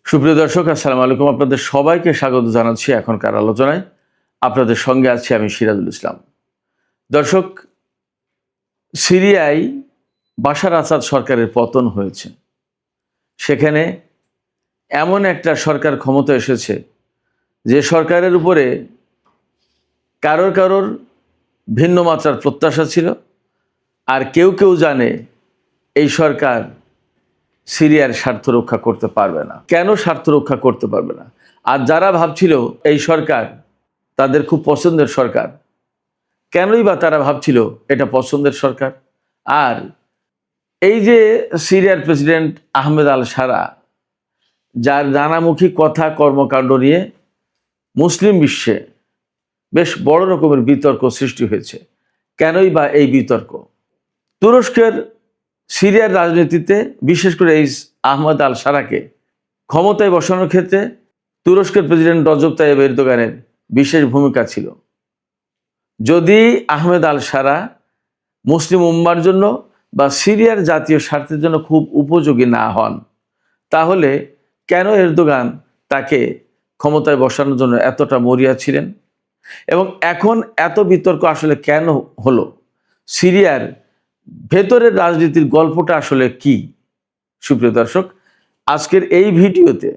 সুপ্রিয় দর্শক, আসসালামু আলাইকুম। আপনাদের সবাইকে স্বাগত জানাচ্ছি এখনকার আলোচনায়। আপনাদের সঙ্গে আছি আমি সিরাজুল ইসলাম। দর্শক, সিরিয়ায় বাশার আসাদ সরকারের পতন হয়েছে। সেখানে এমন একটা সরকার ক্ষমতা এসেছে যে সরকারের উপরে কারোর ভিন্ন মাত্রার প্রত্যাশা ছিল, আর কেউ কেউ জানে এই সরকার সিরিয়ার স্বার্থ রক্ষা করতে পারবে না। কেন স্বার্থ রক্ষা করতে পারবে না? আর যারা ভাবছিল এই সরকার তাদের খুব পছন্দের সরকার, কেনই বা তারা ভাবছিল এটা পছন্দের সরকার? আর এই যে সিরিয়ার প্রেসিডেন্ট আহমেদ আল সারা, যার নানামুখী কথা কর্মকাণ্ড নিয়ে মুসলিম বিশ্বে বেশ বড় রকমের বিতর্ক সৃষ্টি হয়েছে। কেনই বা এই বিতর্ক? তুরস্কের সিরিয়ার রাজনীতিতে বিশেষ করে এই আহমেদ আল সারাকে ক্ষমতায় বসানোর ক্ষেত্রে তুরস্কের প্রেসিডেন্ট রজব তাইয়েব এরদোগানের বিশেষ ভূমিকা ছিল। যদি আহমেদ আল সারা মুসলিম উম্মার জন্য বা সিরিয়ার জাতীয় স্বার্থের জন্য খুব উপযোগী না হন, তাহলে কেন এরদোগান তাকে ক্ষমতায় বসানোর জন্য এতটা মরিয়া ছিলেন? এবং এখন এত বিতর্ক আসলে কেন হলো? সিরিয়ার ভেতরের রাজনীতির গল্পটা আসলে কি? সুপ্রিয় দর্শক, আজকের এই ভিডিওতে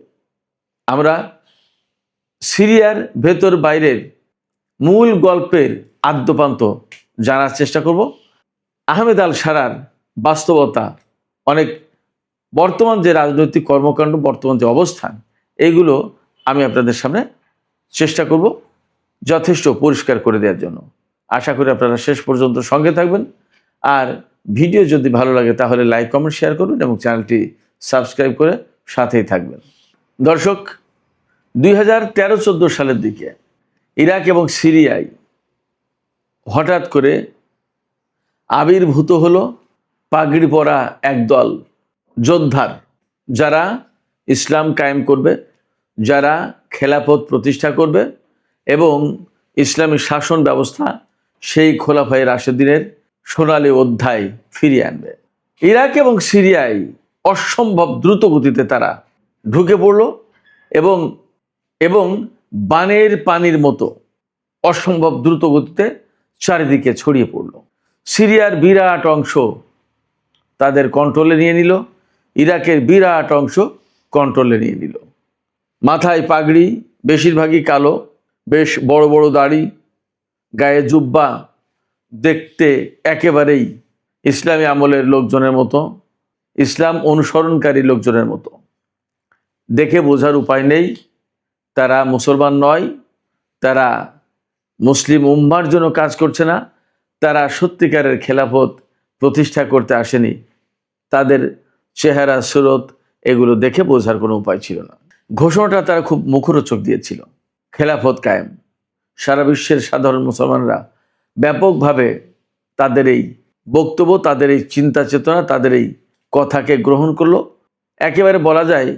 আমরা সিরিয়ার ভেতর বাইরের মূল গল্পের আদ্যপান্ত জানার চেষ্টা করব। আহমেদ আল সারার বাস্তবতা, অনেক বর্তমান যে রাজনৈতিক কর্মকাণ্ড, বর্তমান যে অবস্থান, এইগুলো আমি আপনাদের সামনে চেষ্টা করব যথেষ্ট পরিষ্কার করে দেওয়ার জন্য। আশা করি আপনারা শেষ পর্যন্ত সঙ্গে থাকবেন। আর ভিডিও যদি ভালো লাগে তাহলে লাইক, কমেন্ট, শেয়ার করবেন এবং চ্যানেলটি সাবস্ক্রাইব করে সাথেই থাকবেন। দর্শক, 2013-14 সালের দিকে ইরাক এবং সিরিয়ায় হঠাৎ করে আবির্ভূত হলো পাগড়ি পরা একদল যোদ্ধার, যারা ইসলাম কায়েম করবে, যারা খেলাফত প্রতিষ্ঠা করবে এবং ইসলামী শাসন ব্যবস্থা সেই খোলাফায়ে রাশেদিনের সোনালী অধ্যায় ফিরিয়ে আনবে। ইরাক এবং সিরিয়ায় অসম্ভব দ্রুত গতিতে তারা ঢুকে পড়ল এবং বানের পানির মতো অসম্ভব দ্রুত গতিতে চারিদিকে ছড়িয়ে পড়ল। সিরিয়ার বিরাট অংশ তাদের কন্ট্রোলে নিয়ে নিল, ইরাকের বিরাট অংশ কন্ট্রোলে নিয়ে নিল। মাথায় পাগড়ি, বেশিরভাগই কালো, বেশ বড় বড় দাড়ি, গায়ে জুব্বা, দেখতে একেবারেই ইসলামী আমলের লোকজনের মতো, ইসলাম অনুসরণকারী লোকজনের মতো। দেখে বোঝার উপায় নেই তারা মুসলমান নয়, তারা মুসলিম উম্মার জন্য কাজ করছে না, তারা সত্যিকারের খেলাফত প্রতিষ্ঠা করতে আসেনি। তাদের চেহারা, সুরত, এগুলো দেখে বোঝার কোনো উপায় ছিল না। ঘোষণাটা তারা খুব মুখরোচক দিয়েছিল, খেলাফত কায়েম। সারা বিশ্বের সাধারণ মুসলমানরা ব্যাপকভাবে তাদের এই বক্তব্য, তাদের এই চিন্তা চেতনা, তাদের এই কথাকে গ্রহণ করলো। একেবারে বলা যায়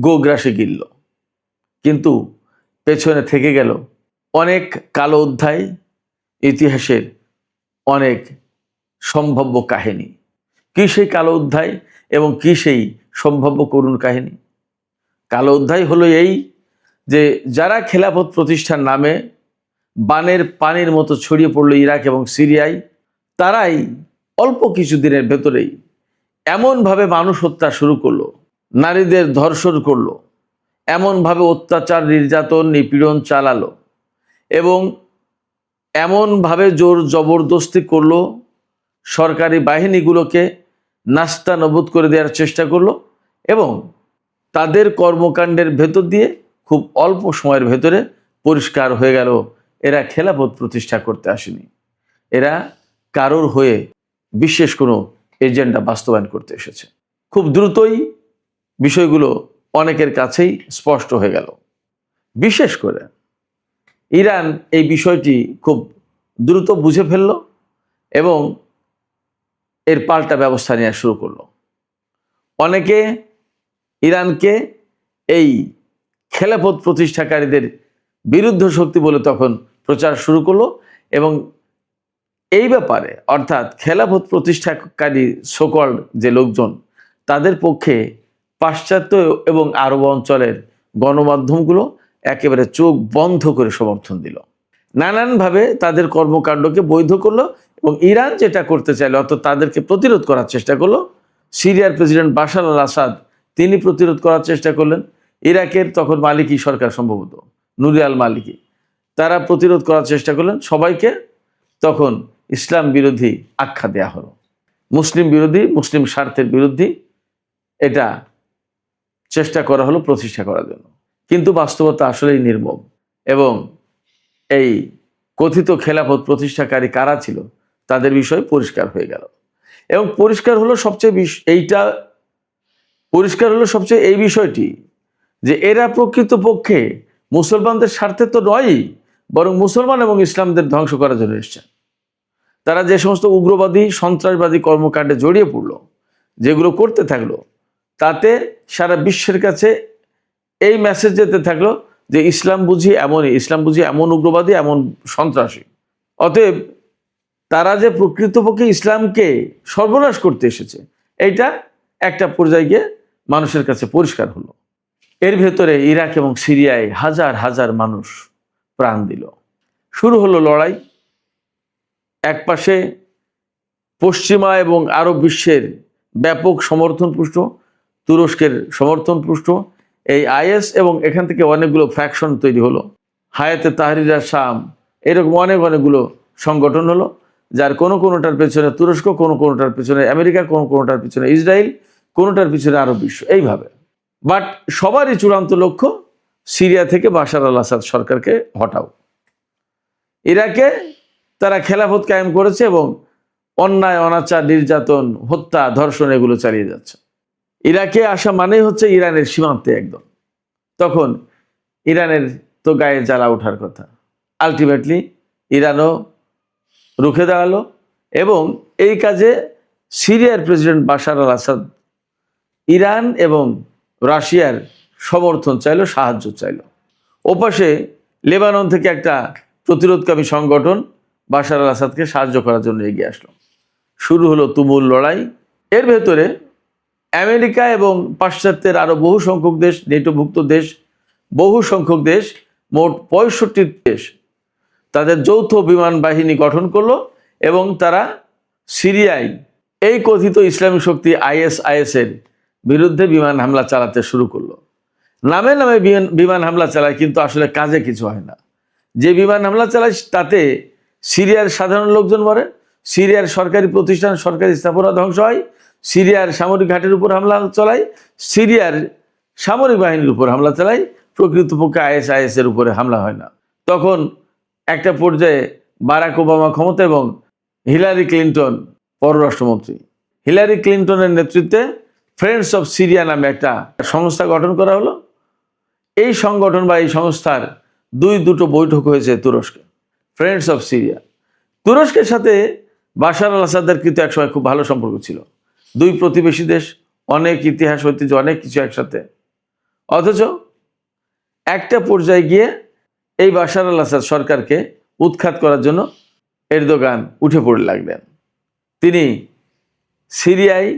গোগ্রাসে গিলল। কিন্তু পেছনে থেকে গেল অনেক কালো অধ্যায়, ইতিহাসের অনেক সম্ভাব্য কাহিনী। কি সেই কালো অধ্যায় এবং কি সেই সম্ভাব্য করুণ কাহিনী? কালো অধ্যায় হলো এই যে যারা খেলাফত প্রতিষ্ঠার নামে বানের পানির মতো ছড়িয়ে পড়লো ইরাক এবং সিরিয়ায়, তারাই অল্প কিছুদিনের ভেতরেই এমনভাবে মানুষ হত্যা শুরু করলো, নারীদের ধর্ষণ করলো, এমনভাবে অত্যাচার, নির্যাতন, নিপীড়ন চালালো এবং এমনভাবে জোর জবরদস্তি করলো, সরকারি বাহিনীগুলোকে নাস্তানাবুদ করে দেওয়ার চেষ্টা করলো এবং তাদের কর্মকাণ্ডের ভেতর দিয়ে খুব অল্প সময়ের ভেতরে পরিষ্কার হয়ে গেল এরা খেলাফত প্রতিষ্ঠা করতে আসেনি, এরা কারোর হয়ে বিশেষ কোনো এজেন্ডা বাস্তবায়ন করতে এসেছে। খুব দ্রুতই বিষয়গুলো অনেকের কাছেই স্পষ্ট হয়ে গেল। বিশেষ করে ইরান এই বিষয়টি খুব দ্রুত বুঝে ফেলল এবং এর পাল্টা ব্যবস্থা নেওয়া শুরু করলো। অনেকে ইরানকে এই খেলাফত প্রতিষ্ঠাকারীদের বিরুদ্ধ শক্তি বলে তখন প্রচার শুরু করলো এবং এই ব্যাপারে, অর্থাৎ খেলাফত প্রতিষ্ঠাকারী সকল যে লোকজন, তাদের পক্ষে পাশ্চাত্য এবং আরব অঞ্চলের গণমাধ্যমগুলো একেবারে চোখ বন্ধ করে সমর্থন দিল, নানানভাবে তাদের কর্মকাণ্ডকে বৈধ করলো এবং ইরান যেটা করতে চাইলো অর্থাৎ তাদেরকে প্রতিরোধ করার চেষ্টা করলো। সিরিয়ার প্রেসিডেন্ট বাশার আল আসাদ তিনি প্রতিরোধ করার চেষ্টা করলেন। ইরাকের তখন মালিকি সরকার, সম্ভবত নুরি আল মালিকি, তারা প্রতিরোধ করার চেষ্টা করলেন। সবাইকে তখন ইসলাম বিরোধী আখ্যা দেয়া হলো, মুসলিম বিরোধী, মুসলিম স্বার্থের বিরোধী এটা চেষ্টা করা হলো প্রতিষ্ঠা করার জন্য। কিন্তু বাস্তবতা আসলেই নির্মম এবং এই কথিত খেলাফত প্রতিষ্ঠাকারী কারা ছিল তাদের বিষয় পরিষ্কার হয়ে গেল। এবং পরিষ্কার হলো সবচেয়ে এই বিষয়টি যে এরা প্রকৃতপক্ষে মুসলমানদের স্বার্থে তো নয়ই, বরং মুসলমান এবং ইসলামদের ধ্বংস করার জন্য এসছেন। তারা যে সমস্ত উগ্রবাদী সন্ত্রাসবাদী কর্মকাণ্ডে জড়িয়ে পড়লো, যেগুলো করতে থাকলো, তাতে সারা বিশ্বের কাছে এই মেসেজ যেতে থাকলো যে ইসলাম বুঝি এমনই, ইসলাম বুঝি এমন উগ্রবাদী, এমন সন্ত্রাসী। অতএব তারা যে প্রকৃতপক্ষে ইসলামকে সর্বনাশ করতে এসেছে, এইটা একটা পর্যায়ে গিয়ে মানুষের কাছে পরিষ্কার হলো। এর ভেতরে ইরাক এবং সিরিয়ায় হাজার হাজার মানুষ প্রাণ দিল। শুরু হলো লড়াই। একপাশে পশ্চিমা এবং আরব বিশ্বের ব্যাপক সমর্থনপুষ্ট, তুরস্কের সমর্থনপুষ্ট এই আইএস, এবং এখান থেকে অনেকগুলো ফ্র্যাকশন তৈরি হলো। হায়াতে তাহরির শাম, এরকম অনেকগুলো সংগঠন হলো, যার কোনোটার পেছনে তুরস্ক, কোনোটার পেছনে আমেরিকা, কোনোটার পেছনে ইসরায়েল, কোনোটার পিছনে আরব বিশ্ব, এইভাবে। বাট সবারই চূড়ান্ত লক্ষ্য সিরিয়া থেকে বাশার আল আসাদ সরকারকে হটাও। ইরাকে তারা খেলাফত কায়েম করেছে এবং অন্যায়, অনাচার, নির্যাতন, হত্যা, ধর্ষণ এগুলো চালিয়ে যাচ্ছে। ইরাকে আসা মানেই হচ্ছে ইরানের সীমান্তে একদম। তখন ইরানের তো গায়ে জ্বালা ওঠার কথা। আলটিমেটলি ইরানও রুখে দাঁড়ালো এবং এই কাজে সিরিয়ার প্রেসিডেন্ট বাশার আল আসাদ ইরান এবং রাশিয়ার সমর্থন চাইলো, সাহায্য চাইলো। ওপাশে লেবানন থেকে একটা প্রতিরোধকামী সংগঠন বাশার আল আসাদকে সাহায্য করার জন্য এগিয়ে আসলো। শুরু হলো তুমুল লড়াই। এর ভেতরে আমেরিকা এবং পাশ্চাত্যের আরো বহু সংখ্যক দেশ, নেটোভুক্ত দেশ, বহু সংখ্যক দেশ, মোট 65 দেশ তাদের যৌথ বিমান বাহিনী গঠন করলো এবং তারা সিরিয়ায় এই কথিত ইসলামী শক্তি আইএস এর বিরুদ্ধে বিমান হামলা চালাতে শুরু করলো। নামে নামে বিমান হামলা চালায়, কিন্তু আসলে কাজে কিছু হয় না। যে বিমান হামলা চালায় তাতে সিরিয়ার সাধারণ লোকজন মরে, সিরিয়ার সরকারি প্রতিষ্ঠান, সরকারি স্থাপনা ধ্বংস হয়, সিরিয়ার সামরিক ঘাটের উপর হামলা চালায়, সিরিয়ার সামরিক বাহিনীর উপর হামলা চালায়। প্রকৃতপক্ষে আইএস এর উপরে হামলা হয় না। তখন একটা পর্যায়ে বারাক ওবামা ক্ষমতা এবং হিলারি ক্লিন্টন পররাষ্ট্রমন্ত্রী, হিলারি ক্লিন্টনের নেতৃত্বে ফ্রেন্ডস অফ সিরিয়া নামে একটা সংস্থা গঠন করা হলো। এই সংগঠন বা এই সংস্থার দুটো বৈঠক হয়েছে তুরস্কে, ফ্রেন্ডস অফ সিরিয়া। তুরস্কের সাথে বাশার আল আসাদের কিন্তু একসময় খুব ভালো সম্পর্ক ছিল। দুই প্রতিবেশী দেশ, অনেক ইতিহাস, ঐতিহ্য, অনেক কিছু একসাথে। অথচ একটা পর্যায়ে গিয়ে এই বাশার আল আসাদ সরকারকে উৎখাত করার জন্য এরদোগান উঠে পড়ে লাগলেন। তিনি সিরিয়ায়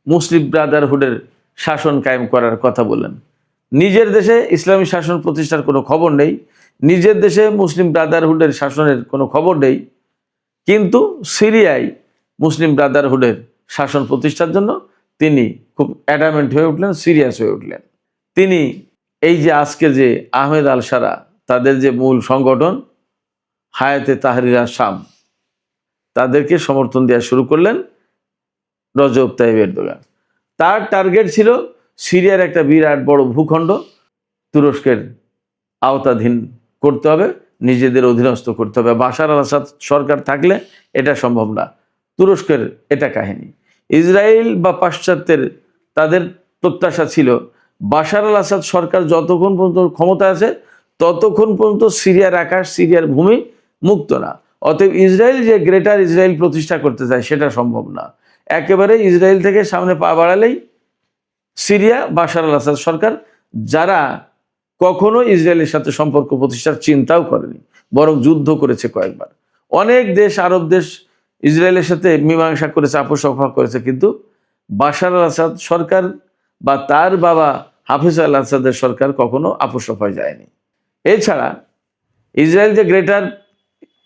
মুসলিম ব্রাদারহুডের শাসন কায়েম করার কথা বললেন। নিজের দেশে ইসলামী শাসন প্রতিষ্ঠার কোনো খবর নেই, নিজের দেশে মুসলিম ব্রাদারহুডের শাসনের কোনো খবর নেই, কিন্তু সিরিয়ায় মুসলিম ব্রাদারহুডের শাসন প্রতিষ্ঠার জন্য তিনি খুব অ্যাডামেন্ট হয়ে উঠলেন, সিরিয়াস হয়ে উঠলেন। তিনি এই যে আজকে যে আহমেদ আল সারা, তাদের যে মূল সংগঠন হায়াতে তাহরির শাম, তাদেরকে সমর্থন দেওয়া শুরু করলেন রজব তাইয়িব এরদোগান। তার টার্গেট ছিল সিরিয়ার একটা বিরাট বড় ভূখণ্ড তুরস্কের আওতাধীন করতে হবে, নিজেদের অধীনস্থ করতে হবে। বাশার আল আসাদ সরকার থাকলে এটা সম্ভব না। তুরস্কের এটা কাহিনী। ইসরায়েল বা পাশ্চাত্যের তাদের প্রত্যাশা ছিল বাশার আল আসাদ সরকার যতক্ষণ পর্যন্ত ক্ষমতা আছে ততক্ষণ পর্যন্ত সিরিয়ার আকাশ, সিরিয়ার ভূমি মুক্ত না। অতএব ইসরায়েল যে গ্রেটার ইসরায়েল প্রতিষ্ঠা করতে চায় সেটা সম্ভব না। একেবারে ইসরায়েল থেকে সামনে পা বাড়ালেই সিরিয়া, বাশার আল আসাদ সরকার, যারা কখনো ইসরায়েলের সাথে সম্পর্ক প্রতিষ্ঠার চিন্তাও করেনি, বরং যুদ্ধ করেছে কয়েকবার। অনেক দেশ, আরব দেশ ইসরায়েলের সাথে মীমাংসা করেছে, আপোষ করেছে, কিন্তু বাশার আল আসাদ সরকার বা তার বাবা হাফিজ আল আসাদের সরকার কখনো আপোষ রফায় যায়নি। এছাড়া ইসরায়েল যে গ্রেটার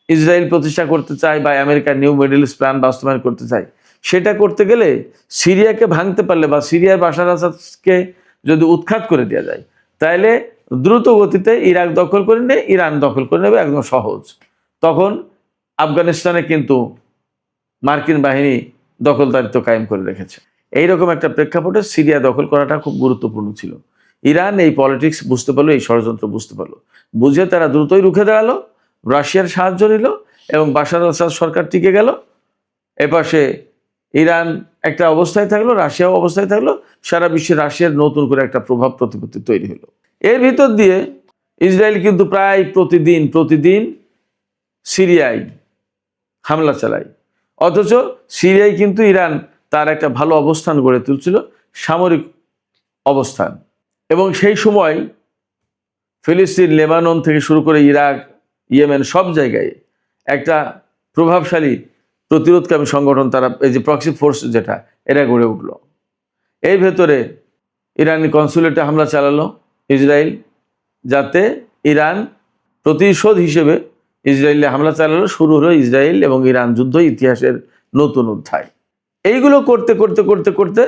ইসরায়েল প্রতিষ্ঠা করতে চায় বা আমেরিকার নিউ মিডল ইস্ট প্ল্যান বাস্তবায়ন করতে চায়, সেটা করতে গেলে সিরিয়াকে ভাঙতে পারলে বা সিরিয়ার বাশার আসাদকে যদি উৎখাত করে দেওয়া যায়, তাহলে দ্রুত গতিতে ইরাক দখল করে নেবে, ইরান দখল করে নেবে, একদম সহজ। তখন আফগানিস্তানে কিন্তু মার্কিন বাহিনী দখলদারিত্ব কায়েম করে রেখেছে। এইরকম একটা প্রেক্ষাপটে সিরিয়া দখল করাটা খুব গুরুত্বপূর্ণ ছিল। ইরান এই পলিটিক্স বুঝতে পারলো, এই ষড়যন্ত্র বুঝতে পারলো, বুঝে তারা দ্রুতই রুখে দাঁড়ালো, রাশিয়ার সাহায্য নিল এবং বাশার আল আসাদ সরকার টিকে গেল। এপাশে ইরান একটা অবস্থায় থাকলো, রাশিয়াও অবস্থায় থাকলো, সারা বিশ্বে রাশিয়ার নতুন করে একটা প্রভাব প্রতিপত্তি তৈরি হলো। এর ভিতর দিয়ে ইসরায়েল কিন্তু প্রায় প্রতিদিন সিরিয়ায় হামলা চালায়, অথচ সিরিয়ায় কিন্তু ইরান তার একটা ভালো অবস্থান গড়ে তুলছিল, সামরিক অবস্থান। এবং সেই সময় ফিলিস্তিন, লেবানন থেকে শুরু করে ইরাক, ইয়েমেন সব জায়গায় একটা প্রভাবশালী প্রতিরোধকামী সংগঠন, তারা এই যে প্রক্সি ফোর্স যেটা, এরা গড়ে উঠলো। এই ভেতরে ইরানি কনসুলেটে হামলা চালালো ইসরায়েল, যাতে ইরান প্রতিশোধ হিসেবে ইসরায়েলে হামলা চালালো। শুরু হলো ইসরায়েল এবং ইরান যুদ্ধ, ইতিহাসের নতুন অধ্যায়। এইগুলো করতে করতে করতে করতে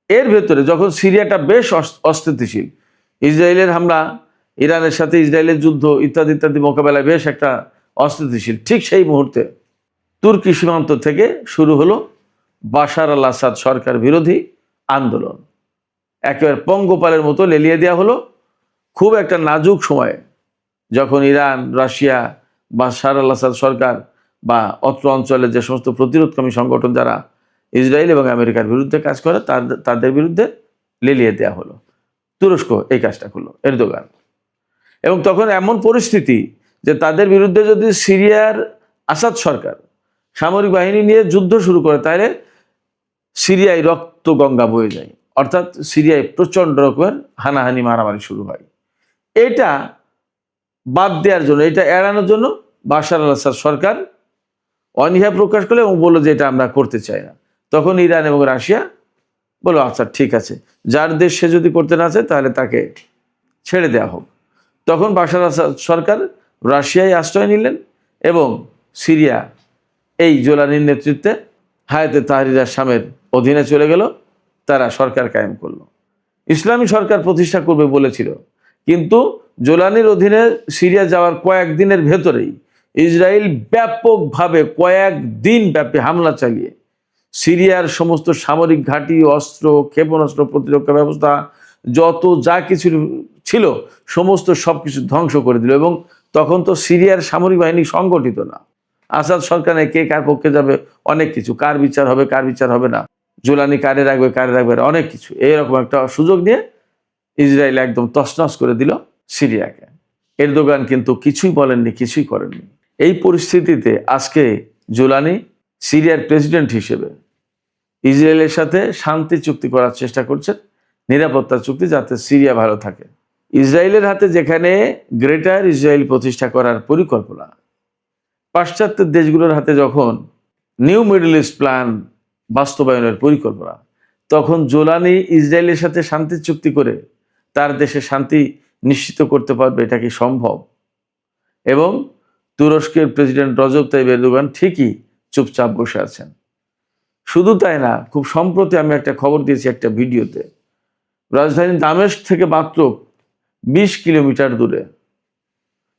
এর ভেতরে যখন সিরিয়াটা বেশ অস্থিতিশীল, ইসরায়েলের হামলা, ইরানের সাথে ইসরায়েলের যুদ্ধ ইত্যাদি ইত্যাদি মোকাবেলায় বেশ একটা অস্থিতিশীল, ঠিক সেই মুহূর্তে তুর্কি সীমান্ত থেকে শুরু হলো বাশার আল আসাদ সরকার বিরোধী আন্দোলন। একেবারে পঙ্গপালের মতো লেলিয়ে দেওয়া হলো। খুব একটা নাজুক সময়ে, যখন ইরান, রাশিয়া, বাশার আল আসাদ সরকার বা অত্র অঞ্চলের যে সমস্ত প্রতিরোধকামী সংগঠন যারা ইসরায়েল এবং আমেরিকার বিরুদ্ধে কাজ করে, তাদের বিরুদ্ধে লেলিয়ে দেওয়া হলো। তুরস্ক এই কাজটা করলো, এরদোগান। এবং তখন এমন পরিস্থিতি যে তাদের বিরুদ্ধে যদি সিরিয়ার আসাদ সরকার সামরিক বাহিনী নিয়ে যুদ্ধ শুরু করে, তাহলে সিরিয়ায় রক্ত গঙ্গা বয়ে যায়, অর্থাৎ সিরিয়ায় প্রচণ্ড রকমের হানাহানি, মারামারি শুরু হয়। এটা বাদ দেওয়ার জন্য, এটা এড়ানোর জন্য বাশার আল আসাদ সরকার অনীহা প্রকাশ করলো এবং বললো যে এটা আমরা করতে চাই না। তখন ইরান এবং রাশিয়া বললো আচ্ছা ঠিক আছে, যার দেশ সে যদি করতে না চায় তাহলে তাকে ছেড়ে দেওয়া হোক। তখন বাশার আসাদ সরকার রাশিয়ায় আশ্রয় নিলেন এবং সিরিয়া এই জোলানির নেতৃত্বে হায়াতে তাহরির আশ-শামের অধীনে চলে গেল। তারা সরকার কায়েম করলো, ইসলামী সরকার প্রতিষ্ঠা করবে বলেছিল। কিন্তু জোলানির অধীনে সিরিয়া যাওয়ার কয়েকদিনের ভেতরেই ইসরায়েল ব্যাপকভাবে কয়েকদিন ব্যাপী হামলা চালিয়ে সিরিয়ার সমস্ত সামরিক ঘাঁটি, অস্ত্র, ক্ষেপণাস্ত্র, প্রতিরক্ষা ব্যবস্থা, যত যা কিছু ছিল সমস্ত সবকিছু ধ্বংস করে দিল। এবং তখন তো সিরিয়ার সামরিক বাহিনী সংগঠিত না, আসাদ সরকারে কে কার পক্ষে যাবে, অনেক কিছু, কার বিচার হবে কার বিচার হবে না, জোলানি কারে রাখবে অনেক কিছু, এইরকম একটা সুযোগ নিয়ে ইসরায়েল একদম তছনছ করে দিল সিরিয়াকে। এরদোগান কিন্তু কিছুই বলেননি, কিছুই করেননি। এই পরিস্থিতিতে আজকে জোলানি সিরিয়ার প্রেসিডেন্ট হিসেবে ইসরায়েলের সাথে শান্তি চুক্তি করার চেষ্টা করছেন, নিরাপত্তা চুক্তি, যাতে সিরিয়া ভালো থাকে। ইসরায়েলের হাতে যেখানে গ্রেটার ইসরায়েল প্রতিষ্ঠা করার পরিকল্পনা, পাশ্চাত্যের দেশগুলোর হাতে যখন নিউ মিডল ইস্ট প্ল্যান বাস্তবায়নের পরিকল্পনা, তখন জোলানি ইসরায়েলের সাথে শান্তি চুক্তি করে তার দেশে শান্তি নিশ্চিত করতে পারবে, এটা কি সম্ভব? এবং তুরস্কের প্রেসিডেন্ট রজব তাইয়িপ এরদোগান ঠিকই চুপচাপ বসে আছেন। শুধু তাই না, খুব সম্প্রতি আমি একটা খবর দিয়েছি একটা ভিডিওতে, রাজধানী দামেস্ক থেকে মাত্র 20 কিলোমিটার দূরে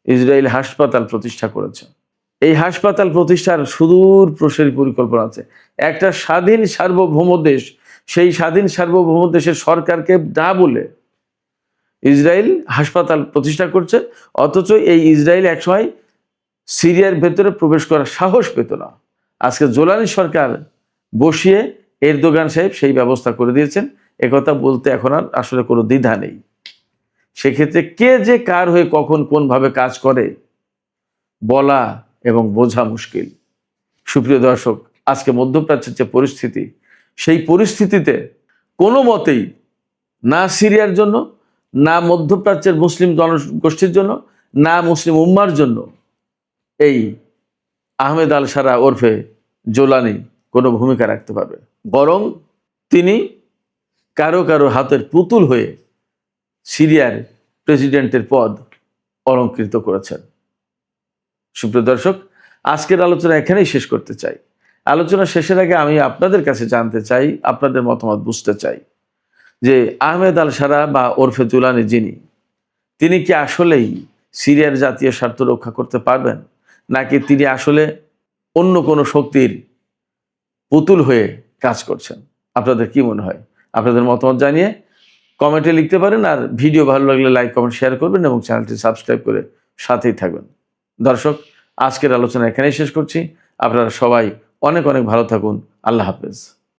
ইসরায়েল হাসপাতাল প্রতিষ্ঠা করেছে। এই হাসপাতাল প্রতিষ্ঠার সুদূর প্রসারী পরিকল্পনা আছে। একটা স্বাধীন সার্বভৌম দেশ, সেই স্বাধীন সার্বভৌম দেশের সরকারকে না বলে ইসরায়েল হাসপাতাল প্রতিষ্ঠা করছে, অথচ এই ইসরায়েল একসময় সিরিয়ার ভেতরে প্রবেশ করার সাহস পেত না। আজকে জোলানি সরকার বসিয়ে এরদোগান সাহেব সেই ব্যবস্থা করে দিয়েছেন। একথা বলতে এখন আর আসলে কোনো দ্বিধা নেই। সেক্ষেত্রে কে যে কার হয়ে কখন কোনভাবে কাজ করে বলা এবং বোঝা মুশকিল। সুপ্রিয় দর্শক, আজকে মধ্যপ্রাচ্যের যে পরিস্থিতি, সেই পরিস্থিতিতে কোনো মতেই না সিরিয়ার জন্য, না মধ্যপ্রাচ্যের মুসলিম জনগোষ্ঠীর জন্য, না মুসলিম উম্মার জন্য এই আহমেদ আল সারা ওরফে জোলানি কোনো ভূমিকা রাখতে পারবে। বরং তিনি কারো কারো হাতের পুতুল হয়ে সিরিয়ার প্রেসিডেন্টের পদ অলঙ্কৃত করেছেন। সুপ্রিয় দর্শক, আজকের আলোচনা এখানেই শেষ করতে চাই। আলোচনা শেষের আগে আমি আপনাদের কাছে জানতে চাই, আপনাদের মতামত বুঝতে চাই যে আহমেদ আল সারা বা ওরফে জুলানি যিনি, তিনি কি আসলেই সিরিয়ার জাতীয় স্বার্থ রক্ষা করতে পারবেন, নাকি তিনি আসলে অন্য কোনো শক্তির পুতুল হয়ে কাজ করছেন? আপনাদের কি মনে হয়? আপনাদের মতামত জানিয়ে কমেন্টে লিখতে পারেন। আর ভিডিও ভালো লাগলে লাইক, কমেন্ট, শেয়ার করবেন এবং চ্যানেলটি সাবস্ক্রাইব করে সাথেই থাকবেন। দর্শক, আজকের আলোচনা এখানেই শেষ করছি। আপনারা সবাই অনেক অনেক ভালো থাকুন। আল্লাহ হাফেজ।